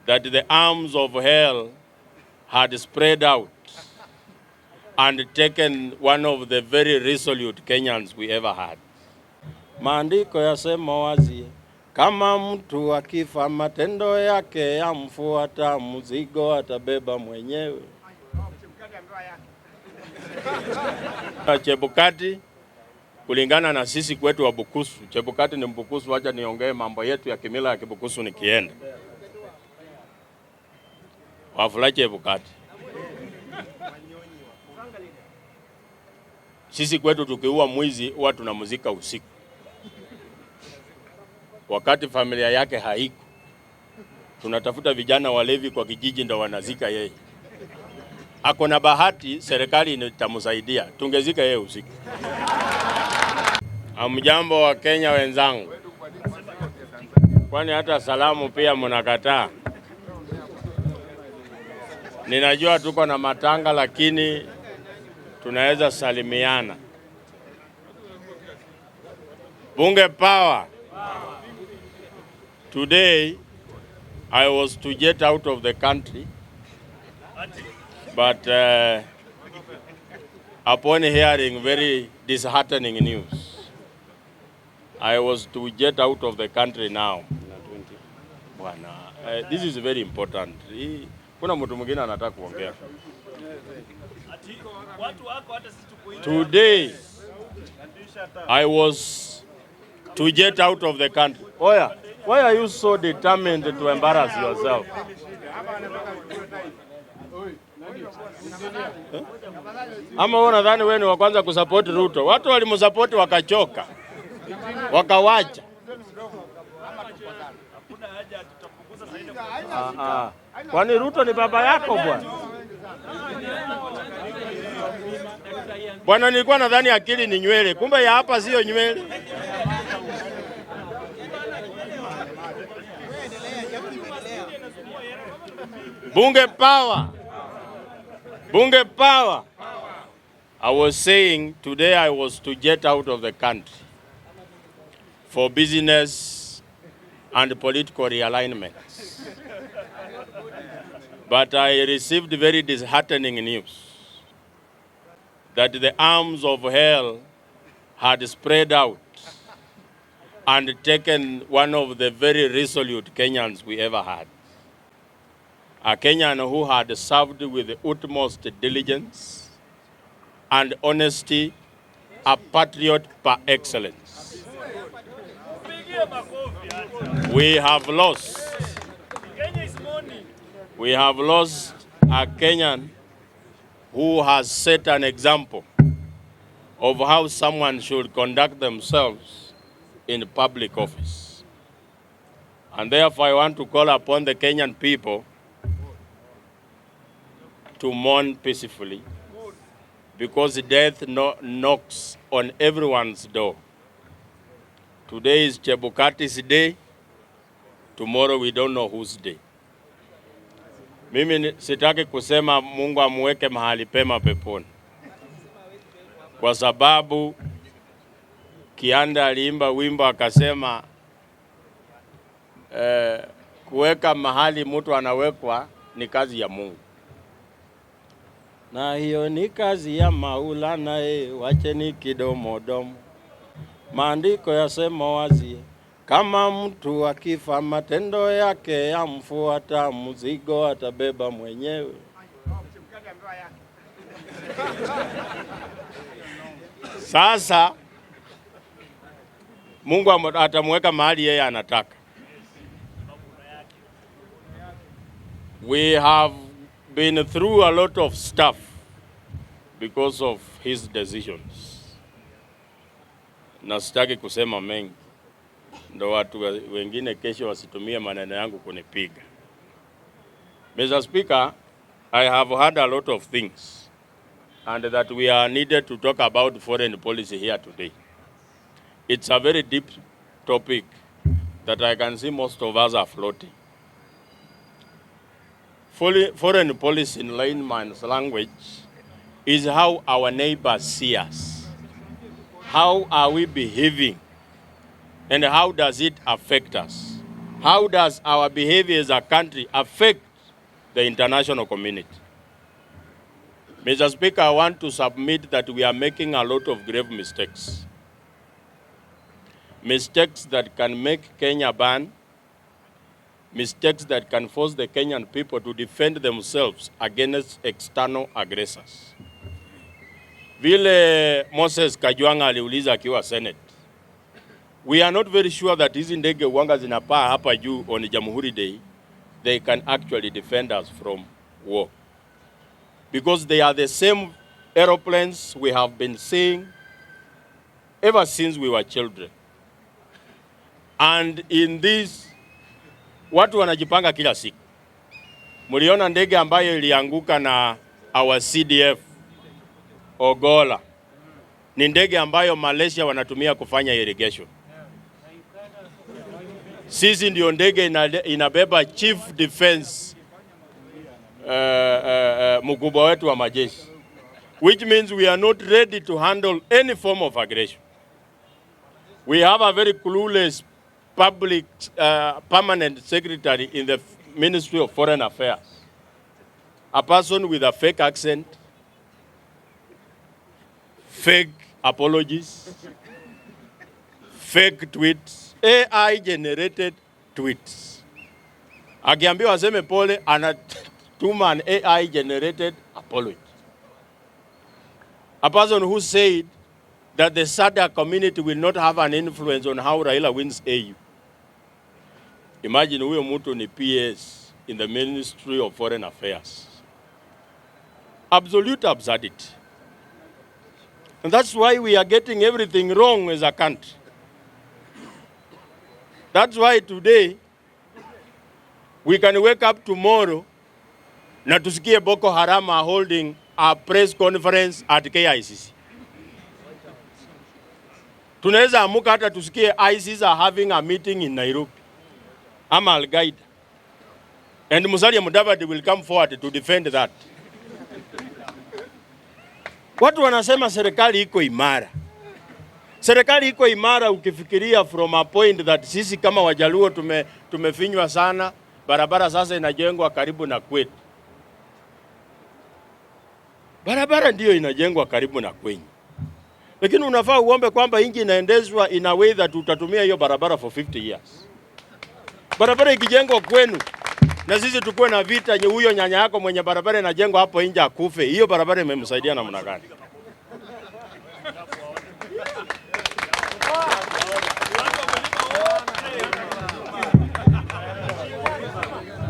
that the arms of hell had spread out and taken one of the very resolute Kenyans we ever had. Maandiko yasema wazi, kama mtu akifa matendo yake yamfuata, mzigo atabeba mwenyewe. Chebukati, kulingana na sisi kwetu wa Bukusu, Chebukati ni Mbukusu, wacha niongee mambo yetu ya kimila ya Kibukusu nikienda. Wafula Chebukati. Sisi kwetu tukiua mwizi huwa tunamuzika usiku. Wakati familia yake haiko, tunatafuta vijana walevi kwa kijiji ndo wanazika yeye. Ako na bahati serikali itamsaidia, tungezika yeye usiku. Amjambo wa Kenya wenzangu. Kwani hata salamu pia mnakataa? Ninajua tuko na matanga lakini tunaweza salimiana. Bunge power. Today I was to jet out of the country, but upon hearing very disheartening news, I was to jet out of the country now. This is very important. Kuna mtu mwingine anataka kuongea. Today I was to jet out of the country. Oya, why are you so determined to embarrass yourself? Ama unadhani wewe ni wa kwanza kusupport Ruto? Watu walimsupport wakachoka, wakawacha. Kwani Ruto ni baba yako bwana? Bwana, nilikuwa nadhani akili ni nywele, kumbe ya hapa sio nywele. Bunge power. Bunge power. I was saying today I was to jet out of the country for business and political realignments. But I received very disheartening news that the arms of hell had spread out and taken one of the very resolute Kenyans we ever had. A Kenyan who had served with the utmost diligence and honesty, a patriot par excellence. We have lost a Kenyan who has set an example of how someone should conduct themselves in public office. And therefore I want to call upon the Kenyan people to mourn peacefully, because death knocks on everyone's door. Today is Chebukat'S day, tomorrow we don't know whose day. Mimi sitaki kusema Mungu amweke mahali pema peponi, kwa sababu Kianda aliimba wimbo akasema kuweka mahali mtu anawekwa ni kazi ya Mungu. Na hiyo ni kazi ya Maulana, wacheni kidomodomo. Maandiko yasema wazi, kama mtu akifa matendo yake yamfuata, mzigo atabeba mwenyewe. Sasa Mungu atamweka mahali yeye anataka. We have been through a lot of stuff because of his decisions. Na sitaki kusema mengi, ndo watu wengine kesho wasitumie maneno yangu kunipiga. Mr. Speaker, I have had a lot of things and that we are needed to talk about foreign policy here today. It's a very deep topic that I can see most of us are floating. Foreign policy in layman's language is how our neighbors see us. How are we behaving? And how does it affect us? How does our behavior as a country affect the international community? Mr. Speaker, I want to submit that we are making a lot of grave mistakes. Mistakes that can make Kenya burn, mistakes that can force the Kenyan people to defend themselves against external aggressors. Vile Moses Kajwanga aliuliza akiwa Senate, we are not very sure that hizi ndege wanga zinapaa hapa juu on Jamhuri Day, they can actually defend us from war. Because they are the same aeroplanes we have been seeing ever since we were children. And in this, watu wanajipanga kila siku. Muliona ndege ambayo ilianguka na our CDF Ogola. Ni ndege ambayo Malaysia wanatumia kufanya irrigation. Sisi ndio ndege inabeba chief defense mkubwa wetu wa majeshi, which means we are not ready to handle any form of aggression. We have a very clueless public permanent secretary in the Ministry of Foreign Affairs, a person with a fake accent, fake apologies, fake tweets, AI-generated tweets. Akiambiwa aseme pole, anatuma an AI-generated apology. A person who said that the SADC community will not have an influence on how Raila wins AU. Imagine huyo mtu ni PS in the Ministry of Foreign Affairs. Absolute absurdity. And that's why we are getting everything wrong as a country. That's why today we can wake up tomorrow na tusikie Boko Haram are holding a press conference at KICC. Tunaweza amuka hata tusikie ISIS are having a meeting in Nairobi. Ama Al-Qaeda. And Musalia Mudavadi will come forward to defend that. Watu wanasema serikali iko imara. Serikali iko imara ukifikiria from a point that sisi kama Wajaluo tumefinywa sana, barabara sasa inajengwa karibu na kwetu. Barabara ndio inajengwa karibu na kwenyu. Lakini unafaa uombe kwamba inji inaendezwa in a way that utatumia hiyo barabara for 50 years. Barabara ikijengwa kwenu na sisi tukue na vita huyo nyanya yako mwenye barabara inajengwa hapo nje akufe, hiyo barabara imemsaidia namna gani?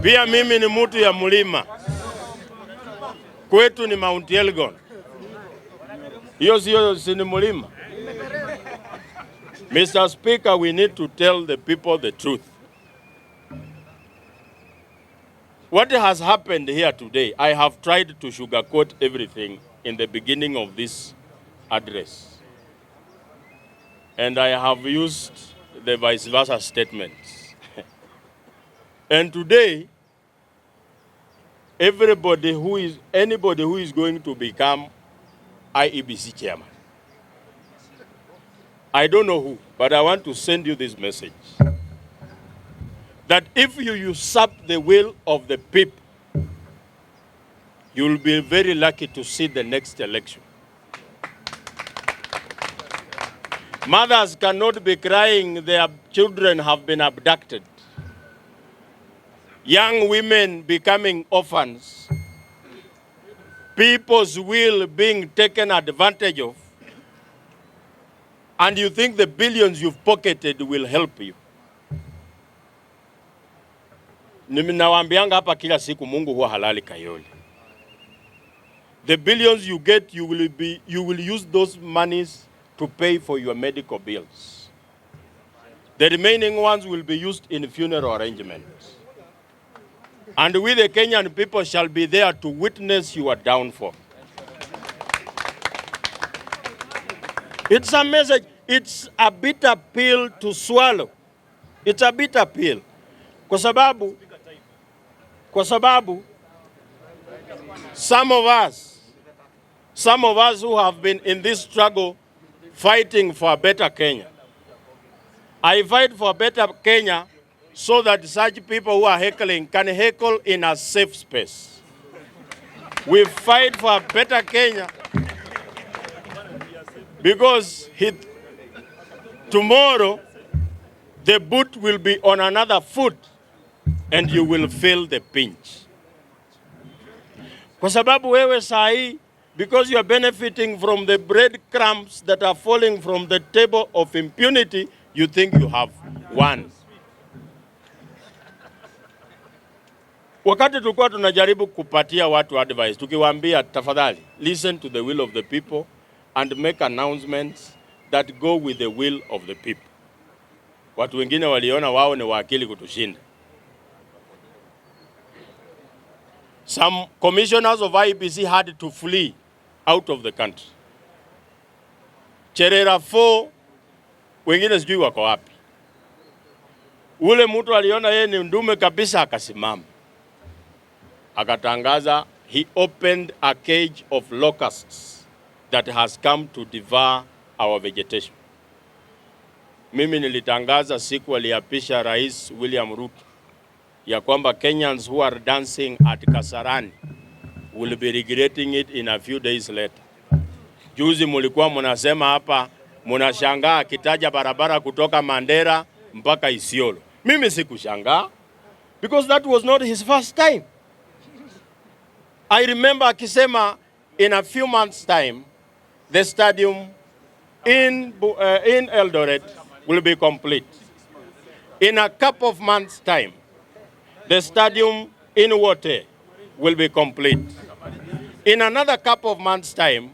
Pia mimi ni mtu ya mlima. Kwetu ni Mount Elgon. Hiyo si ni mlima. Mr. Speaker, we need to tell the people the truth. What has happened here today, I have tried to sugarcoat everything in the beginning of this address. And I have used the vice versa statements. And today, anybody who is going to become IEBC chairman, I don't know who, but I want to send you this message. That if you usurp the will of the people, you will be very lucky to see the next election. Mothers cannot be crying their children have been abducted. Young women becoming orphans. People's will being taken advantage of. And you think the billions you've pocketed will help you. Ninawaambianga hapa kila siku Mungu huwa halali kayoli. The billions you get, you will use those monies to pay for your medical bills. The remaining ones will be used in funeral arrangements. And we the Kenyan people shall be there to witness your downfall. It's a message, it's a bitter pill to swallow. It's a bitter pill. Kwa sababu some of us who have been in this struggle fighting for a better Kenya. I fight for a better Kenya so that such people who are heckling can heckle in a safe space. We fight for a better Kenya because tomorrow the boot will be on another foot and you will feel the pinch. Kwa sababu wewe sahi, because you are benefiting from the breadcrumbs that are falling from the table of impunity, you think you have won. Wakati tulikuwa tunajaribu kupatia watu advice, tukiwaambia tafadhali, listen to the will of the people and make announcements that go with the will of the people. Watu wengine waliona wao ni wakili kutushinda. Some commissioners of IEBC had to flee out of the country. Cherera 4, wengine sijui wako wapi. Ule mtu aliona yeye ni ndume kabisa akasimama. Akatangaza, he opened a cage of locusts that has come to devour our vegetation. Mimi nilitangaza siku aliapisha Rais William Ruto ya kwamba Kenyans who are dancing at Kasarani will be regretting it in a few days later. Juzi mulikuwa munasema hapa, munashangaa akitaja barabara kutoka Mandera mpaka Isiolo. Mimi sikushangaa because that was not his first time. I remember akisema in a few months time the stadium in Eldoret will be complete. In a couple of months time the stadium in Wote will be complete. In another couple of months' time,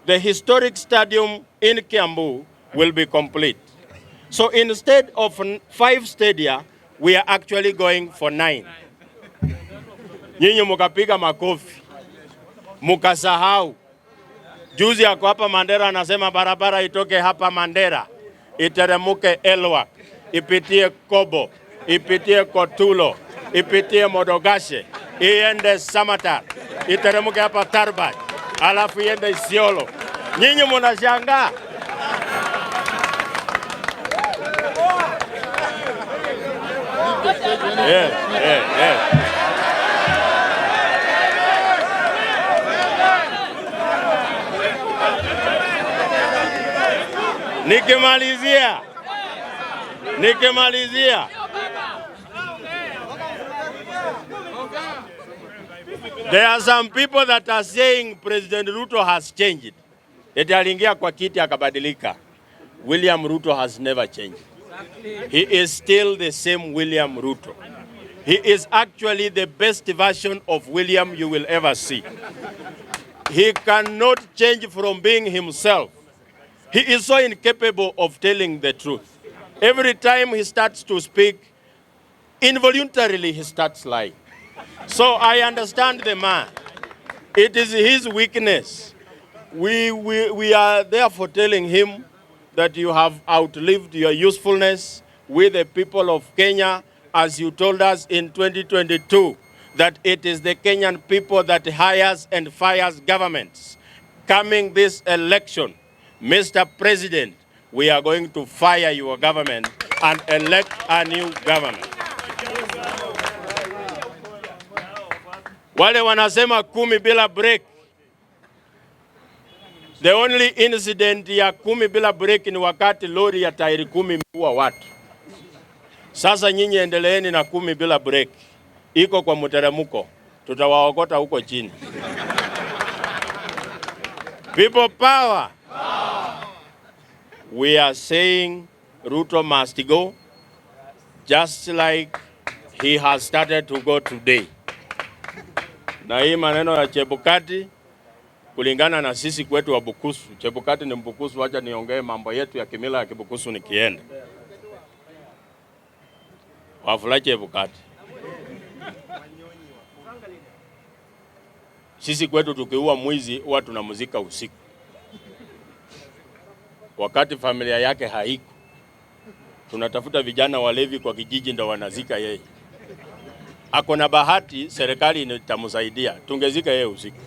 the historic stadium in Kiambu will be complete. So instead of 5 stadia, we are actually going for 9. Nyinyi mukapiga makofi, mukasahau. Juzi yako hapa Mandera anasema barabara itoke hapa Mandera, iteremuke Elwak, ipitie Kobo, ipitie Kotulo, ipitie Modogashe, iende Samatar, iteremuke hapa Tarbat, alafu iende Isiolo. Nyinyi munashangaa. Yes. Nikimalizia. There are some people that are saying President Ruto has changed. Eti aliingia kwa kiti akabadilika. William Ruto has never changed. He is still the same William Ruto. He is actually the best version of William you will ever see. He cannot change from being himself. He is so incapable of telling the truth. Every time he starts to speak, involuntarily he starts lying. So I understand the man. It is his weakness. We are therefore telling him that you have outlived your usefulness with the people of Kenya, as you told us in 2022, that it is the Kenyan people that hires and fires governments. Coming this election, Mr. President, we are going to fire your government and elect a new government. Wale wanasema 10 bila break. The only incident ya 10 bila break ni wakati lori ya tairi 10 imeua watu. Sasa nyinyi endeleeni na 10 bila break. Iko kwa mteremko. Tutawaokota huko chini. People power. We are saying Ruto must go, just like he has started to go today. Na hii maneno ya Chebukati, kulingana na sisi kwetu wa Bukusu, Chebukati ni Mbukusu, wacha niongee mambo yetu ya kimila ya Kibukusu nikienda. Wafula Chebukati. Sisi kwetu tukiua mwizi huwa tunamuzika usiku. Wakati familia yake haiko, tunatafuta vijana walevi kwa kijiji ndo wanazika yeye. Ako na bahati serikali itamsaidia, tungezika yeye usiku.